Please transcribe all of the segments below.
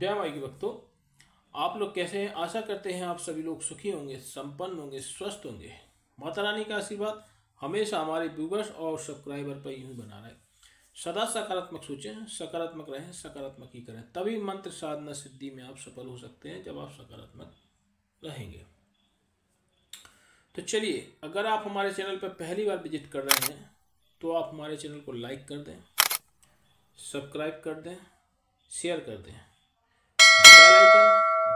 जय माई की भक्तों, आप लोग कैसे हैं। आशा करते हैं आप सभी लोग सुखी होंगे, संपन्न होंगे, स्वस्थ होंगे। माता रानी का आशीर्वाद हमेशा हमारे व्यूवर्स और सब्सक्राइबर पर यूं बना रहे। सदा सकारात्मक सोचें, सकारात्मक रहें, सकारात्मक ही करें, तभी मंत्र साधना सिद्धि में आप सफल हो सकते हैं जब आप सकारात्मक रहेंगे। तो चलिए, अगर आप हमारे चैनल पर पहली बार विजिट कर रहे हैं तो आप हमारे चैनल को लाइक कर दें, सब्सक्राइब कर दें, शेयर कर दें। बेल आइकन,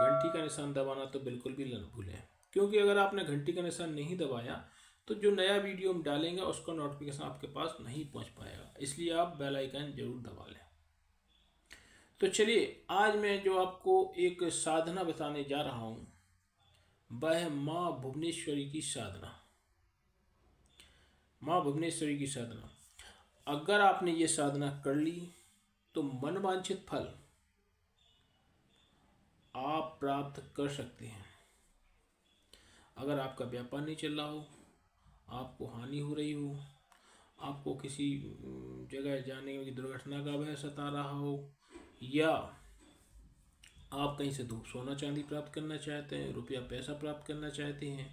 घंटी का निशान दबाना तो बिल्कुल भी न भूलें, क्योंकि अगर आपने घंटी का निशान नहीं दबाया तो जो नया वीडियो हम डालेंगे उसका नोटिफिकेशन आपके पास नहीं पहुंच पाएगा। इसलिए आप बेल आइकन जरूर दबा लें। तो चलिए, आज मैं जो आपको एक साधना बताने जा रहा हूँ वह माँ भुवनेश्वरी की साधना। माँ भुवनेश्वरी की साधना, अगर आपने ये साधना कर ली तो मनवांछित फल आप प्राप्त कर सकते हैं। अगर आपका व्यापार नहीं चल रहा हो, आपको हानि हो रही हो, आपको किसी जगह जाने की दुर्घटना का भय सता रहा हो, या आप कहीं से सोना चांदी प्राप्त करना चाहते हैं, रुपया पैसा प्राप्त करना चाहते हैं,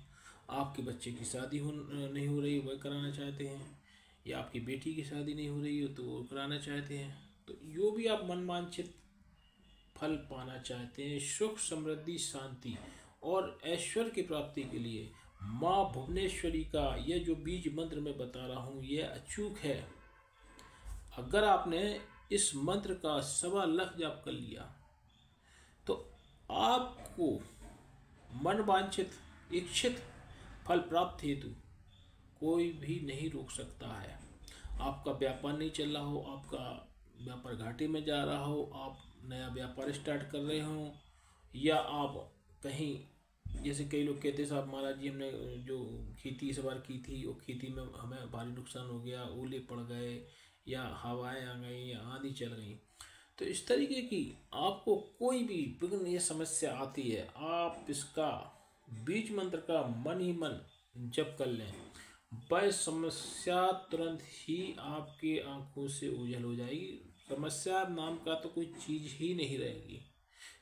आपके बच्चे की शादी नहीं हो रही वह कराना चाहते हैं, या आपकी बेटी की शादी नहीं हो रही हो तो वो कराना चाहते हैं, तो जो भी आप मनवांछित फल पाना चाहते हैं, सुख समृद्धि शांति और ऐश्वर्य की प्राप्ति के लिए माँ भुवनेश्वरी का यह जो बीज मंत्र मैं बता रहा हूँ यह अचूक है। अगर आपने इस मंत्र का 1.25 लाख जाप कर लिया तो आपको मनवांछित इच्छित फल प्राप्त हेतु कोई भी नहीं रोक सकता है। आपका व्यापार नहीं चल रहा हो, आपका व्यापार घाटे में जा रहा हो, आप नया व्यापार स्टार्ट कर रहे हो, या आप कहीं, जैसे कई लोग कहते हैं साहब महाराज जी हमने जो खेती इस बार की थी वो खेती में हमें भारी नुकसान हो गया, ओले पड़ गए या हवाएं आ गई या आंधी चल गई। तो इस तरीके की आपको कोई भी विघ्न या समस्या आती है, आप इसका बीज मंत्र का मन ही मन जप कर लें, वह समस्या तुरंत ही आपके आंखों से ओझल हो जाएगी। समस्या नाम का तो कोई चीज ही नहीं रहेगी।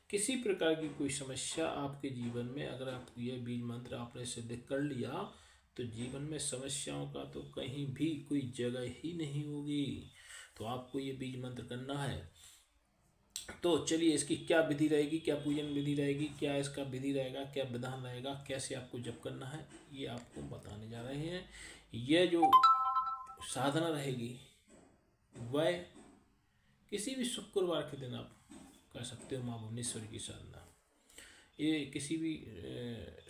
किसी प्रकार की कोई समस्या आपके जीवन में, अगर आप यह बीज मंत्र आपने सिद्ध कर लिया तो जीवन में समस्याओं का तो कहीं भी कोई जगह ही नहीं होगी। तो आपको ये बीज मंत्र करना है। तो चलिए, इसकी क्या विधि रहेगी, क्या पूजन विधि रहेगी, क्या इसका विधि रहेगा, क्या विधान रहेगा, कैसे आपको जप करना है, ये आपको बताने जा रहे हैं। यह जो साधना रहेगी वह किसी भी शुक्रवार के दिन आप कर सकते हो। माँ भुवनेश्वरी की साधना ये किसी भी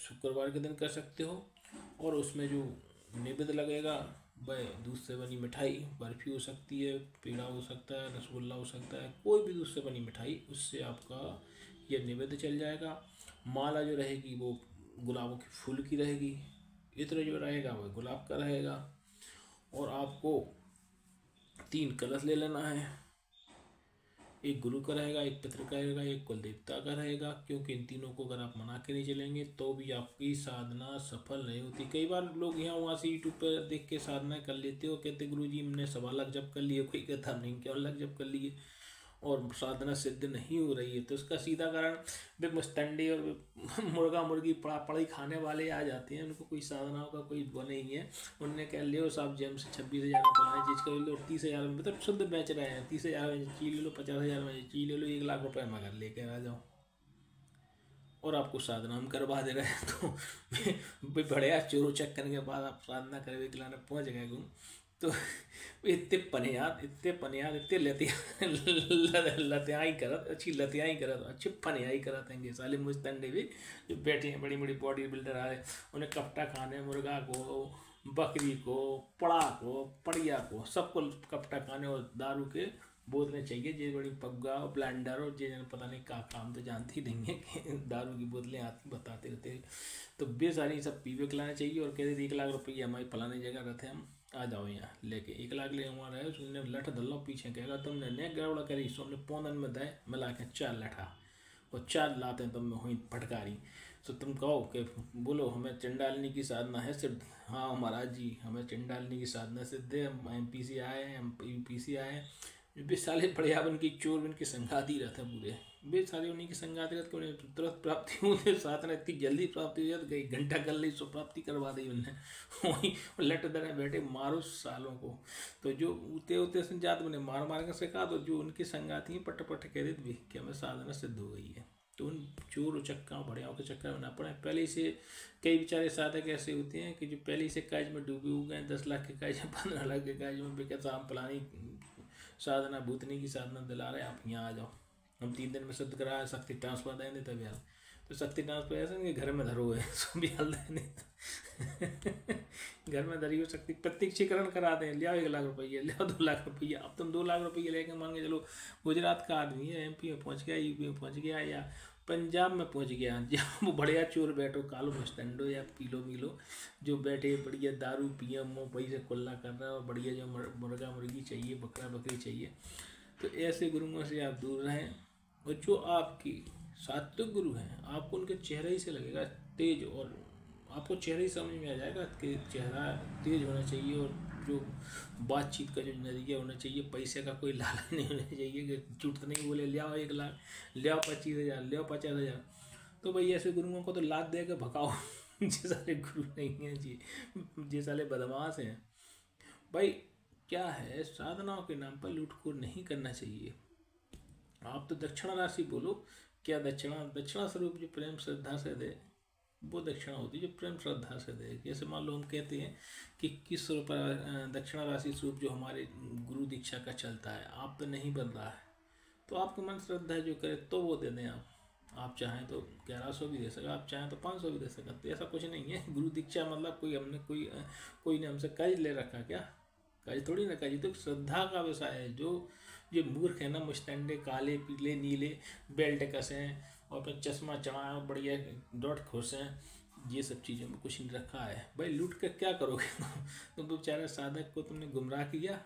शुक्रवार के दिन कर सकते हो। और उसमें जो नैवेद्य लगेगा वह दूध से बनी मिठाई, बर्फी हो सकती है, पेड़ा हो सकता है, रसगुल्ला हो सकता है, कोई भी दूध से बनी मिठाई, उससे आपका यह नैवेद्य चल जाएगा। माला जो रहेगी वो गुलाबों के फूल की रहेगी, इत्र जो रहेगा वह गुलाब का रहेगा। और आपको 3 कलश ले लेना है, एक गुरु का रहेगा, एक पितृ का रहेगा, एक कुल देवता का रहेगा, क्योंकि इन तीनों को अगर आप मना के नहीं चलेंगे तो भी आपकी साधना सफल नहीं होती। कई बार लोग यहाँ वहाँ से यूट्यूब पर देख के साधना कर लेते हो, कहते गुरु जी हमने 1.25 लाख जप कर लिए, कोई कहता नहीं 51 लाख जप कर लिए और साधना सिद्ध नहीं हो रही है। तो इसका सीधा कारण वे मुस्तंडे और मुर्गा मुर्गी पड़ा पड़ी खाने वाले आ जाते हैं, उनको कोई साधनाओं का कोई वो नहीं है। उनने कह लियो साहब जेम से 26,000 में फलानी चीज़ कर लो, 30,000 में, मतलब शुद्ध बेच रहे हैं, 30,000 में चीज ले लो, 50,000 में चीज ले लो, 1 लाख रुपये मगर लेके आ जाओ और आपको साधना हम करवा दे रहे हैं। तो बढ़िया चोरो चक्कर के बाद आप साधना करवे के लाने पहुँच गए गुरु। तो इतने पनियाद, इतने लतियाई करत, अच्छी लतियाई करत, अच्छे पनियाई करत हैं साले मुस्तंडे भी जो बैठे हैं, बड़ी बड़ी बॉडी बिल्डर आ रहे, उन्हें कपटा खाने, मुर्गा को, बकरी को, पड़ा को, पड़िया को, सबको कपटा खाने और दारू के बोतलें चाहिए। जे बड़ी पग्गा और ब्लेंडर और जे पता नहीं का काम तो जानती ही नहीं है कि दारू की बोतलें आती बताते रहते। तो बेसारी सब पीवे खिलाना चाहिए और कहते 1 लाख रुपये हमारी फलाने जगह रहते हम आ जाओ यहाँ लेके 1 लाख ले वहाँ रहे, उसने लठ धल्लो पीछे कहेगा तुमने ने गड़बड़ करी, सो हमने पौधन में दे मिला के 4 लठा और 4 लाते हैं तुम हुई फटकारी। तो तुम कहो कि बोलो हमें चंडालनी की साधना है सिद्ध। हाँ महाराज जी हमें चंडालनी की साधना सिद्ध है, हम MP से आए हैं, हम UP से आए हैं, वे साले बढ़िया बन की चोर बन की संगाती रहता पूरे, वे सारे उन्हीं की संगाती रहते, उन्हें तुरंत प्राप्ति होते साथ में इतनी जल्दी प्राप्ति हो जाती, कई घंटा कर ली सो प्राप्ति करवा दी उनने। वहीं लट दरे बैठे मारो सालों को। तो जो उते उते से जात उन्हें मार मार कर सिखा, तो जो उनकी संगाती पट पट कह देते भी कि हमें साधना सिद्ध हो गई है। तो उन चोर उचक्का बढ़ियाओं के चक्कर में ना पड़े। पहले से कई बेचारे साधक ऐसे होते हैं कि जो पहले से काज में डूबे हुए हैं, 10 लाख के काज में, 15 लाख के काज में, बेकसा हम फलानी साधना भूतनी की साधना दिला रहे हैं, आप यहाँ आ जाओ, हम 3 दिन में सिद्ध कराया, शक्ति ट्रांसफर देंगे तभी यार। तो शक्ति ट्रांसफर ऐसे नहीं घर में धरो है सो भी हल देने घर में धरी हो शक्ति प्रत्यक्षीकरण करा दें, ले आओ 1 लाख रुपये, ले आओ 2 लाख रुपये। अब तुम 2 लाख रुपये लेके मान के चलो गुजरात का आदमी है, MP में पहुँच गया, UP में पहुँच गया या पंजाब में पहुँच गया, जहाँ वो बढ़िया चोर बैठो कालो मस्टंडो या पीलो मिलो, जो बैठे बढ़िया दारू पिए, मुँह पैसे कुल्ला कर रहा है, और बढ़िया जो मुर्गा मुर्गी चाहिए, बकरा बकरी चाहिए, तो ऐसे गुरुओं से आप दूर रहें। और जो आपकी सात्विक गुरु हैं, आपको उनके चेहरे ही से लगेगा तेज, और आपको चेहरे ही समझ में आ जाएगा कि चेहरा तेज होना चाहिए, और जो बातचीत का जो नज़रिया होना चाहिए, पैसे का कोई लालच नहीं होना चाहिए कि झूठ नहीं बोले ले आओ 1 लाख, ले आओ 25,000, ले आओ 50,000। तो भाई ऐसे गुरुओं को तो लात दे के भगाओ ये सारे गुरु नहीं हैं जी, ये साले बदमाश हैं भाई। क्या है, साधनाओं के नाम पर लूटखोर नहीं करना चाहिए। आप तो दक्षिणा राशि बोलो, क्या दक्षिणा स्वरूप जो प्रेम श्रद्धा से दे वो दक्षिणा होती है, जो प्रेम श्रद्धा से दे। जैसे मान लो हम कहते हैं कि 21 रुपये दक्षिणा राशि स्वरूप जो हमारे गुरु दीक्षा का चलता है, आप पे नहीं बन रहा है, तो आपके मन श्रद्धा जो करे तो वो दे दें। आप चाहें तो 1100 भी दे सका, आप चाहें तो 500 भी दे सका, तो ऐसा कुछ नहीं है। गुरु दीक्षा मतलब कोई ने हमसे कर्ज ले रखा क्या, कर्ज थोड़ी ना, कर्ज तो श्रद्धा का विषय है। जो ये मूर्ख है ना, मुस्टंडे काले पीले नीले बेल्ट कसे हैं और फिर चश्मा चढ़ाए और बढ़िया डॉट खुश हैं, ये सब चीज़ों में कुछ नहीं रखा है भाई। लूट कर क्या करोगे तुम तो बेचारे साधक को तुमने गुमराह किया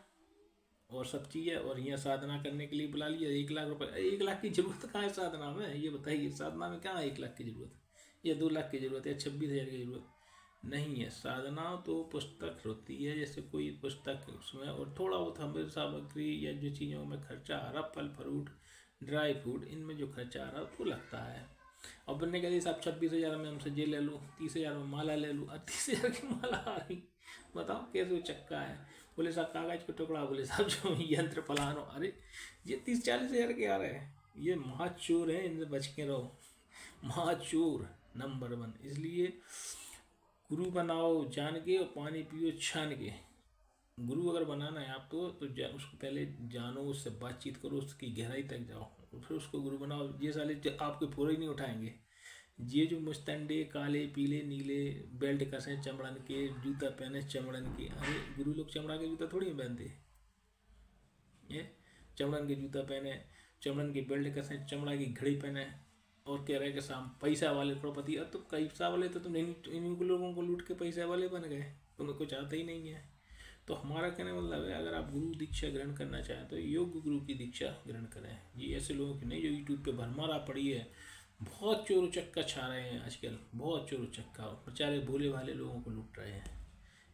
और सब चीज़, और यहाँ साधना करने के लिए बुला लिया। 1 लाख रुपये, 1 लाख की जरूरत कहाँ है साधना में, ये बताइए। साधना में कहाँ 1 लाख की जरूरत, या 2 लाख की जरूरत, या 26,000 की जरूरत नहीं है। साधना तो पुस्तक होती है, जैसे कोई पुस्तक उसमें, और थोड़ा बहुत हमें सामग्री या जो चीज़ों में खर्चा आ रहा, फल फ्रूट ड्राई फ्रूट, इनमें जो खर्चा आ रहा है वो लगता है। और बनने के लिए साहब 26,000 में हमसे ये ले लूँ, 30,000 में माला ले लूँ, 30,000 की माला आ रही, बताओ कैसे चक्का है। बोले साहब कागज का टुकड़ा, बोले साहब जो यंत्र फलानो, अरे ये 30-40,000 के आ रहे हैं, ये महाचोर हैं, इनसे बच के रहो, महाचोर नंबर 1। इसलिए गुरु बनाओ जान के और पानी पियो छान के। गुरु अगर बनाना है आपको तो उसको पहले जानो, उससे बातचीत करो, उसकी गहराई तक जाओ, फिर उसको गुरु बनाओ। ये साले आपके पूरे ही नहीं उठाएंगे, ये जो मुस्तंडे काले पीले नीले बेल्ट कसे चमड़न के, जूता पहने चमड़न के, अरे गुरु लोग चमड़ा के जूता थोड़ी पहनते, ये चमड़न के जूता पहने, चमड़न की बेल्ट कसे, चमड़ा की घड़ी पहने, और कह रहे कि शाम पैसा वाले करोड़पति। अब तो पैसा वाले तो तुम इन लोगों को लूट के पैसा वाले बन गए, तुम्हें कुछ आता ही नहीं है। तो हमारा कहने मतलब है, अगर आप गुरु दीक्षा ग्रहण करना चाहें तो योग्य गुरु की दीक्षा ग्रहण करें। ये ऐसे लोगों की नहीं जो यूट्यूब पे भरमारा पड़ी है, बहुत चोर उचक्का छा रहे हैं आजकल, बहुत चोर उचक्का, बेचारे भोले भाले लोगों को लूट रहे हैं।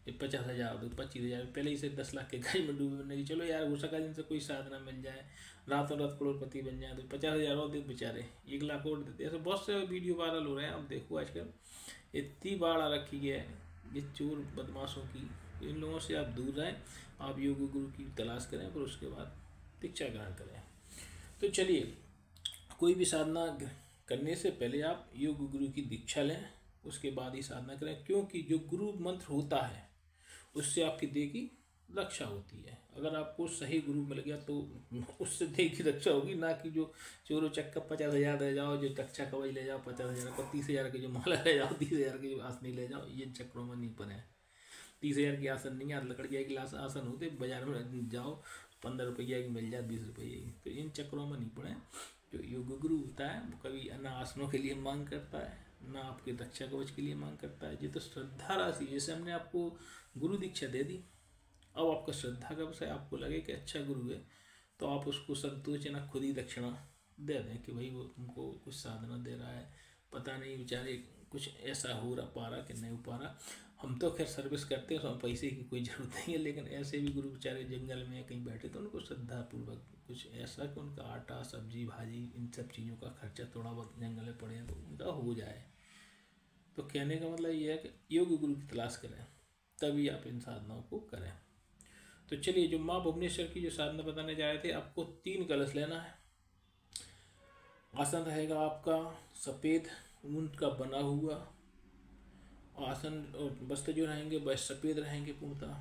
ये 50,000 दो 25,000 पहले ही से 10 लाख के घर में डूबे बनने की, चलो यार हो सका जिनसे कोई साधना मिल जाए, रातों रात करोड़पति बन जाए, तो 50,000 और दे बेचारे, 1 लाख और देते। ऐसे बहुत से वीडियो वायरल हो रहे हैं, अब देखो आजकल इतनी बाढ़ आ रखी है ये चोर बदमाशों की। इन लोगों से आप दूर रहें, आप योग गुरु की तलाश करें, फिर उसके बाद दीक्षा ग्रहण करें। तो चलिए, कोई भी साधना करने से पहले आप योग गुरु की दीक्षा लें, उसके बाद ही साधना करें, क्योंकि जो गुरु मंत्र होता है उससे आपकी देह की रक्षा होती है। अगर आपको सही गुरु मिल गया तो उससे देह की रक्षा होगी, ना कि जो चोरों चक्कर 50,000 ले जाओ, जो रक्षा कवच ले जाओ 50,000 का, 30,000 के जो माला ले जाओ, 30,000 के जो आसनी ले जाओ, ये चक्रों में नहीं पड़े। 30,000 की आसन नहीं है, लकड़िया की आसन होते, बाजार में जाओ 15 रुपये की मिल जाए, 20 रुपये की, तो इन चक्रों में नहीं पड़े। जो योग गुरु होता है वो कभी न आसनों के लिए मांग करता है, ना आपके रक्षा कवच के लिए मांग करता है। ये तो श्रद्धा राशि, जैसे हमने आपको गुरु दीक्षा दे दी, अब आपका श्रद्धा का विषय, आपको लगे कि अच्छा गुरु है तो आप उसको संतोषजनक खुद ही दक्षिणा दे दें कि भाई वो तुमको कुछ साधना दे रहा है, पता नहीं बेचारे कुछ ऐसा हो रहा पा रहा कि नहीं हो पा रहा। हम तो खैर सर्विस करते हैं, तो हम पैसे की कोई ज़रूरत नहीं है, लेकिन ऐसे भी गुरु बेचारे जंगल में कहीं बैठे तो उनको श्रद्धापूर्वक कुछ ऐसा कि उनका आटा सब्जी भाजी इन सब चीज़ों का खर्चा थोड़ा बहुत जंगल में पड़े हैं तो उनका हो जाए। तो कहने का मतलब ये है कि योग्य गुरु की तलाश करें, तभी आप इन साधनाओं को करें। तो चलिए, जो माँ भुवनेश्वर की जो साधना बताने जा रहे थे, आपको 3 कलश लेना है। आसन रहेगा आपका सफ़ेद ऊन का बना हुआ आसन, और वस्त्र जो रहेंगे वह सफ़ेद रहेंगे पूर्णतः।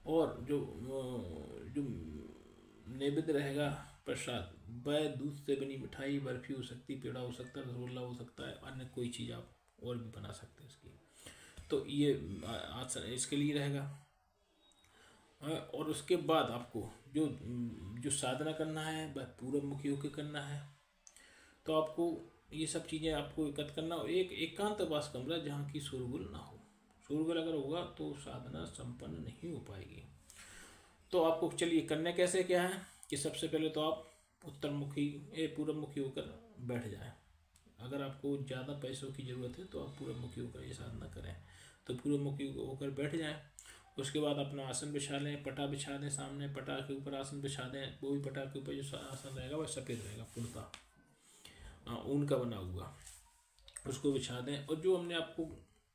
और जो जो नैवेद्य रहेगा प्रसाद, वह दूध से बनी मिठाई, बर्फी हो सकती है, पेड़ा हो सकता है, रसगुल्ला हो सकता है, अन्य कोई चीज़ आप और भी बना सकते हैं इसकी। तो ये आसन इसके लिए रहेगा। और उसके बाद आपको जो जो साधना करना है वह पूर्व मुखी होकर करना है। तो आपको ये सब चीज़ें आपको एकत्र करना, और एक एकांतवास कमरा जहाँ की शोरगुल ना हो। शोरगुल अगर होगा तो साधना संपन्न नहीं हो पाएगी। तो आपको चलिए करने कैसे क्या है कि सबसे पहले तो आप पूर्व मुखी होकर बैठ जाएं। अगर आपको ज़्यादा पैसों की ज़रूरत है तो आप पूर्व मुखी होकर ये साधना करें, तो पूर्व मुखी होकर बैठ जाएं। उसके बाद अपना आसन बिछा लें, पटा बिछा दें, सामने पटा के ऊपर आसन बिछा दें। वो भी पटा के ऊपर जो आसन रहेगा वह सफ़ेद रहेगा पूर्णतः ऊन का बना हुआ, उसको बिछा दें। और जो हमने आपको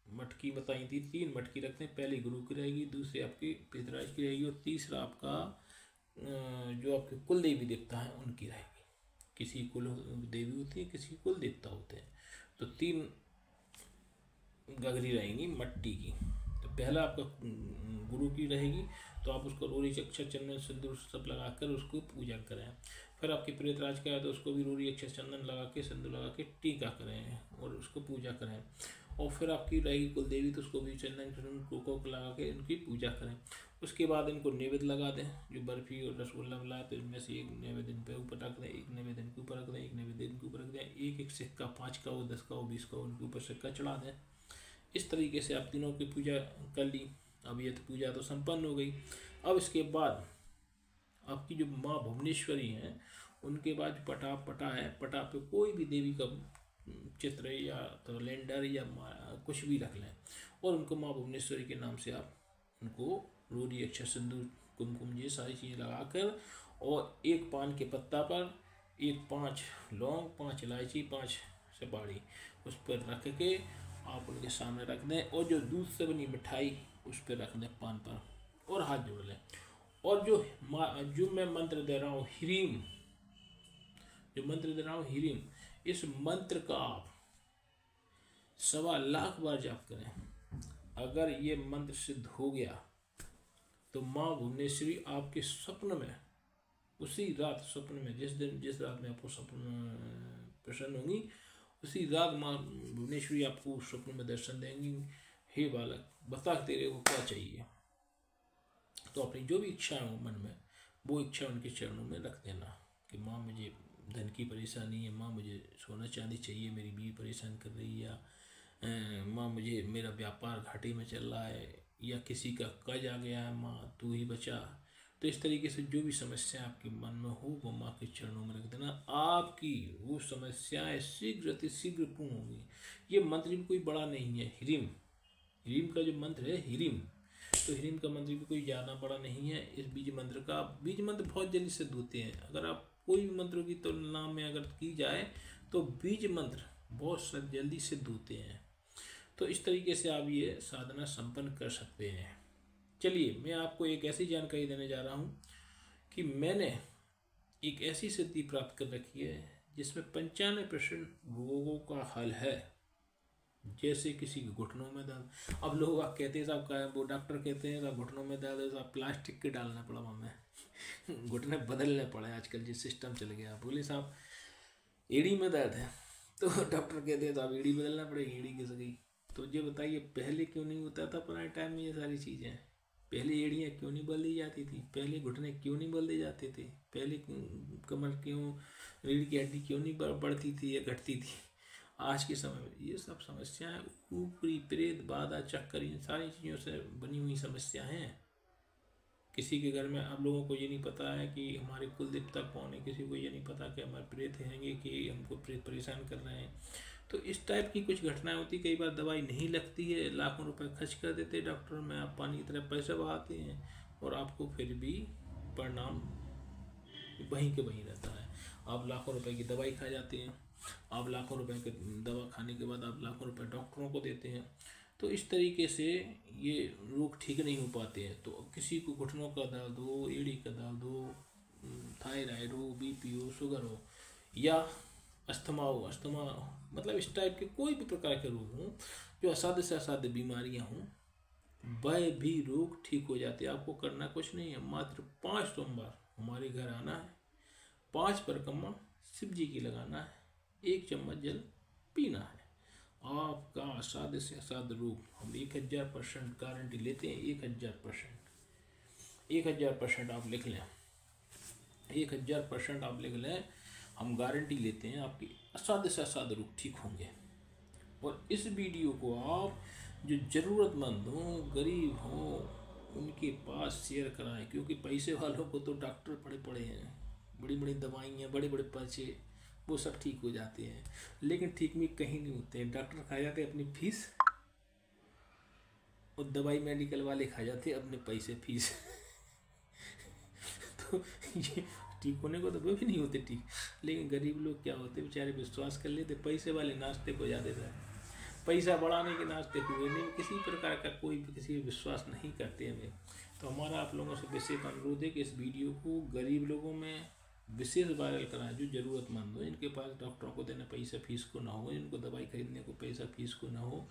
मटकी बताई थी, 3 मटकी रखते हैं। पहली गुरु की रहेगी, दूसरी आपकी पितराज की रहेगी, और तीसरा आपका जो आपके कुल देवी देवता हैं उनकी रहेगी। किसी कुल देवी होती है, किसी कुल देवता होते हैं। तो 3 गगरी रहेंगी मट्टी की। तो पहला आपका गुरु की रहेगी, तो आप उसको रोरी अक्षत चंदन सिंदूर सब लगाकर उसको पूजा करें। फिर आपकी प्रेतराज का है तो उसको भी रोरी अक्षत चंदन लगा के सिंदूर लगा के टीका करें और उसको पूजा करें। और फिर आपकी रहेगी कुल देवी, तो उसको भी चंदन कोको लगा के उनकी पूजा करें। उसके बाद इनको नैवेद्य लगा दें, जो बर्फी और रसगुल्ला मिला, तो इनमें से एक नैवेद्य इन पे ऊपर रख दें, एक नैवेद्य इनके ऊपर रख दें, एक नैवेद्य इनके ऊपर रख दें। एक सिक्का 5 का हो, 10 का हो, 20 का हो, उनके ऊपर सिक्का चढ़ा दें। इस तरीके से आप तीनों की पूजा कर ली। अब ये तो पूजा तो संपन्न हो गई। अब इसके बाद आपकी जो माँ भुवनेश्वरी हैं उनके बाद पटा है, पटा पे कोई भी देवी का चित्र या तो कैलेंडर या कुछ भी रख लें, और उनको माँ भुवनेश्वरी के नाम से आप उनको रोरी अक्षर सिंदूर कुमकुम ये सारी चीज़ें लगाकर, और एक पान के पत्ता पर 5 लौंग, 5 इलायची, 5 सुपारी उस पर रख के आप उनके सामने रख दें, और जो दूध से बनी मिठाई उस पर रख दें पान पर, और हाथ जोड़ लें। और जो मैं मंत्र दे रहा हूँ ह्रीम, जो मंत्र दे रहा हूँ ह्रीम, इस मंत्र का आप 1.25 लाख बार जाप करें। अगर ये मंत्र सिद्ध हो गया तो माँ भुवनेश्वरी आपके स्वप्न में, उसी रात स्वप्न में, जिस रात में आपको स्वप्न प्रसन्न होंगी, उसी रात माँ भुवनेश्वरी आपको स्वप्न में दर्शन देंगी। हे बालक, बता तेरे को क्या चाहिए। तो अपनी जो भी इच्छा हो मन में, वो इच्छा उनके चरणों में रख देना कि माँ मुझे धन की परेशानी है, माँ मुझे सोना चांदी चाहिए, मेरी बीवी परेशान कर रही है, या माँ मुझे मेरा व्यापार घाटे में चल रहा है, या किसी का कर्ज आ गया है, माँ तू ही बचा। तो इस तरीके से जो भी समस्या आपके मन में हो वो माँ के चरणों में रख देना। आपकी वो समस्याएं शीघ्र अतिशीघ्र पूर्ण होंगी। ये मंत्र भी कोई बड़ा नहीं है, ह्रीम का जो मंत्र है ह्रीम, तो ह्रीम का मंत्र भी कोई ज़्यादा बड़ा नहीं है। इस बीज मंत्र बहुत जल्दी सिद्ध होते हैं। अगर आप कोई भी मंत्रों की तुलना में अगर की जाए तो बीज मंत्र बहुत जल्दी सिद्ध होते हैं। तो इस तरीके से आप ये साधना संपन्न कर सकते हैं। चलिए, मैं आपको एक ऐसी जानकारी देने जा रहा हूँ कि मैंने एक ऐसी सिद्धि प्राप्त कर रखी है जिसमें 95% रोगों का हल है। जैसे किसी के घुटनों में दर्द, अब लोग आप कहते हैं साहब, वो डॉक्टर कहते हैं साहब घुटनों में दर्द है, साहब प्लास्टिक के डालना पड़ा हमें घुटने बदलने पड़े आजकल जो सिस्टम चल गया। बोले साहब एड़ी में दर्द है, तो डॉक्टर कहते हैं साहब एड़ी बदलना पड़ेगी, एड़ी किस गई। तो ये बताइए पहले क्यों नहीं होता था पुराने टाइम में ये सारी चीज़ें? पहले एड़ियाँ क्यों नहीं बदली जाती थी? पहले घुटने क्यों नहीं बदले जाते थे? पहले कमर क्यों, रीढ़ की हड्डी क्यों नहीं बढ़ती थी या घटती थी? आज के समय में ये सब समस्याएं ऊपरी प्रेत बाधा चक्कर इन सारी चीज़ों से बनी हुई समस्या हैं। किसी के घर में आप लोगों को ये नहीं पता है कि हमारे कुल देवता कौन है, किसी को ये नहीं पता कि हमारे प्रेत हैंगे कि हमको प्रेत परेशान कर रहे हैं। तो इस टाइप की कुछ घटनाएं होती। कई बार दवाई नहीं लगती है, लाखों रुपए खर्च कर देते हैं डॉक्टर में, आप पानी की तरह पैसे बहाते हैं और आपको फिर भी परिणाम वहीं के वहीं रहता है। आप लाखों रुपए की दवाई खा जाते हैं, आप लाखों रुपए की दवा खाने के बाद आप लाखों रुपए डॉक्टरों को देते हैं। तो इस तरीके से ये रोग ठीक नहीं हो पाते हैं। तो किसी को घुटनों का दर्द हो, एड़ी का दर्द हो, थायराइड हो, बीपी हो, शुगर हो, या अस्थमा हो, अस्थमा मतलब इस टाइप के कोई भी प्रकार के रोग हों, जो असाध्य से असाध्य बीमारियां हों, वह भी रोग ठीक हो जाते हैं। आपको करना कुछ नहीं है, मात्र 5 सोमवार हमारे घर आना है, 5 परिक्रमा शिव जी की लगाना है, 1 चम्मच जल पीना है। आपका असाध्य से असाध्य रोग हम 1000% गारंटी लेते हैं। 1000% आप लिख लें, 1000% आप लिख लें, हम गारंटी लेते हैं आपकी असाध्य से असाध्य रोग ठीक होंगे। और इस वीडियो को आप जो ज़रूरतमंद हों, गरीब हों, उनके पास शेयर कराएं, क्योंकि पैसे वालों को तो डॉक्टर पड़े पड़े हैं, बड़ी बड़ी दवाइयाँ, बड़े बड़े पर्चे, वो सब ठीक हो जाते हैं, लेकिन ठीक भी कहीं नहीं होते हैं। डॉक्टर खा जाते हैं अपनी फीस और दवाई मेडिकल वाले खा जाते हैं अपने पैसे फीस तो ये ठीक होने को तो वो भी नहीं होते ठीक, लेकिन गरीब लोग क्या होते बेचारे विश्वास कर लेते, पैसे वाले नाश्ते को ज़्यादा था, पैसा बढ़ाने के नाश्ते हुए नहीं, किसी प्रकार का कोई भी किसी विश्वास नहीं करते हमें। तो हमारा आप लोगों से विशेष अनुरोध है कि इस वीडियो को गरीब लोगों में विशेष वायरल कराएं, जो ज़रूरतमंद हो, इनके पास डॉक्टरों को देने पैसा फीस को ना हो, इनको दवाई खरीदने को पैसा फीस को ना हो,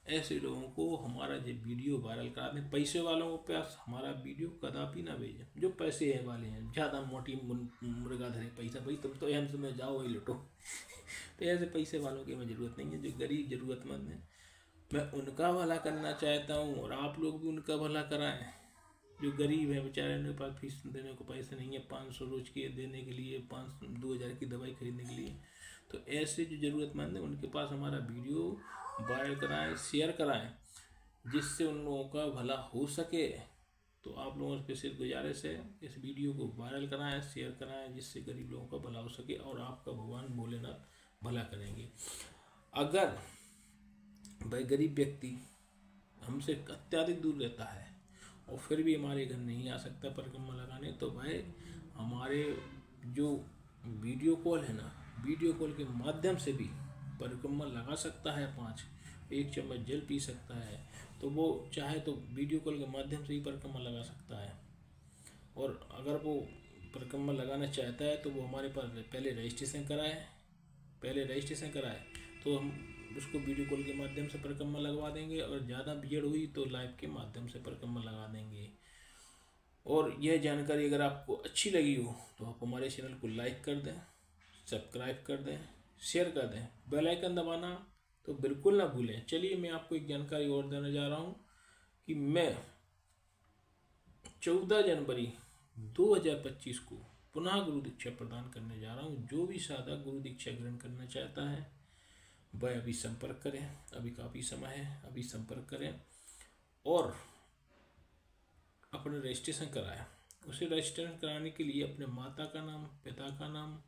ऐसे लोगों को हमारा जो वीडियो वायरल करा दें। पैसे वालों को पास हमारा वीडियो कदापि ना भेजें, जो पैसे हैं वाले हैं, ज़्यादा मोटी मुर्गा धरे पैसा, भाई तुम तो यहाँ में जाओ ही लुटो तो ऐसे पैसे वालों की हमें ज़रूरत नहीं है। जो गरीब ज़रूरतमंद हैं, मैं उनका भला करना चाहता हूँ और आप लोग भी उनका भला कराएं। जो गरीब है बेचारे, उनके पास फीस देने को पैसे नहीं है, 500 रोज के देने के लिए, 2000 की दवाई खरीदने के लिए, तो ऐसे जो ज़रूरतमंद है उनके पास हमारा वीडियो वायरल कराएं, शेयर कराएं, जिससे उन लोगों का भला हो सके। तो आप लोगों से विशेष गुजारिश है, इस वीडियो को वायरल कराएं, शेयर कराएं, जिससे गरीब लोगों का भला हो सके और आपका भगवान भोलेनाथ भला करेंगे। अगर भाई गरीब व्यक्ति हमसे अत्याधिक दूर रहता है और फिर भी हमारे घर नहीं आ सकता परिक्रमा लगाने, तो भाई हमारे जो वीडियो कॉल है ना, वीडियो कॉल के माध्यम से भी परिक्रमा लगा सकता है, 1 चम्मच जल पी सकता है। तो वो चाहे तो वीडियो कॉल के माध्यम से ही परिक्रमा लगा सकता है। और अगर वो परिक्रमा लगाना चाहता है तो वो हमारे पास पहले रजिस्ट्रेशन कराए, तो हम उसको वीडियो कॉल के माध्यम से परिक्रमा लगवा देंगे, और ज़्यादा भीड़ हुई तो लाइव के माध्यम से परिक्रमा लगा देंगे। और यह जानकारी अगर आपको अच्छी लगी हो तो आप हमारे चैनल को लाइक कर दें, सब्सक्राइब कर दें, शेयर कर दें, बेल आइकन दबाना तो बिल्कुल ना भूलें। चलिए मैं आपको एक जानकारी और देने जा रहा हूँ कि मैं 14 जनवरी 2025 को पुनः गुरु दीक्षा प्रदान करने जा रहा हूँ। जो भी साधक गुरु दीक्षा ग्रहण करना चाहता है वह अभी संपर्क करें, अभी काफ़ी समय है, अभी संपर्क करें और अपने रजिस्ट्रेशन कराएं। उसे रजिस्ट्रेशन कराने के लिए अपने माता का नाम, पिता का नाम,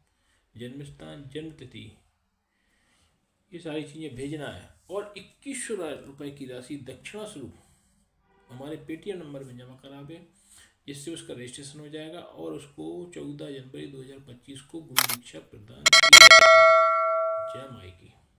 जन्म स्थान, जन्म तिथि, ये सारी चीज़ें भेजना है, और 2100 रुपये की राशि दक्षिणा स्वरूप हमारे पेटीएम नंबर में जमा करावे, जिससे उसका रजिस्ट्रेशन हो जाएगा और उसको 14 जनवरी 2025 को गुरु दीक्षा प्रदान की जाएगी। जय माई की।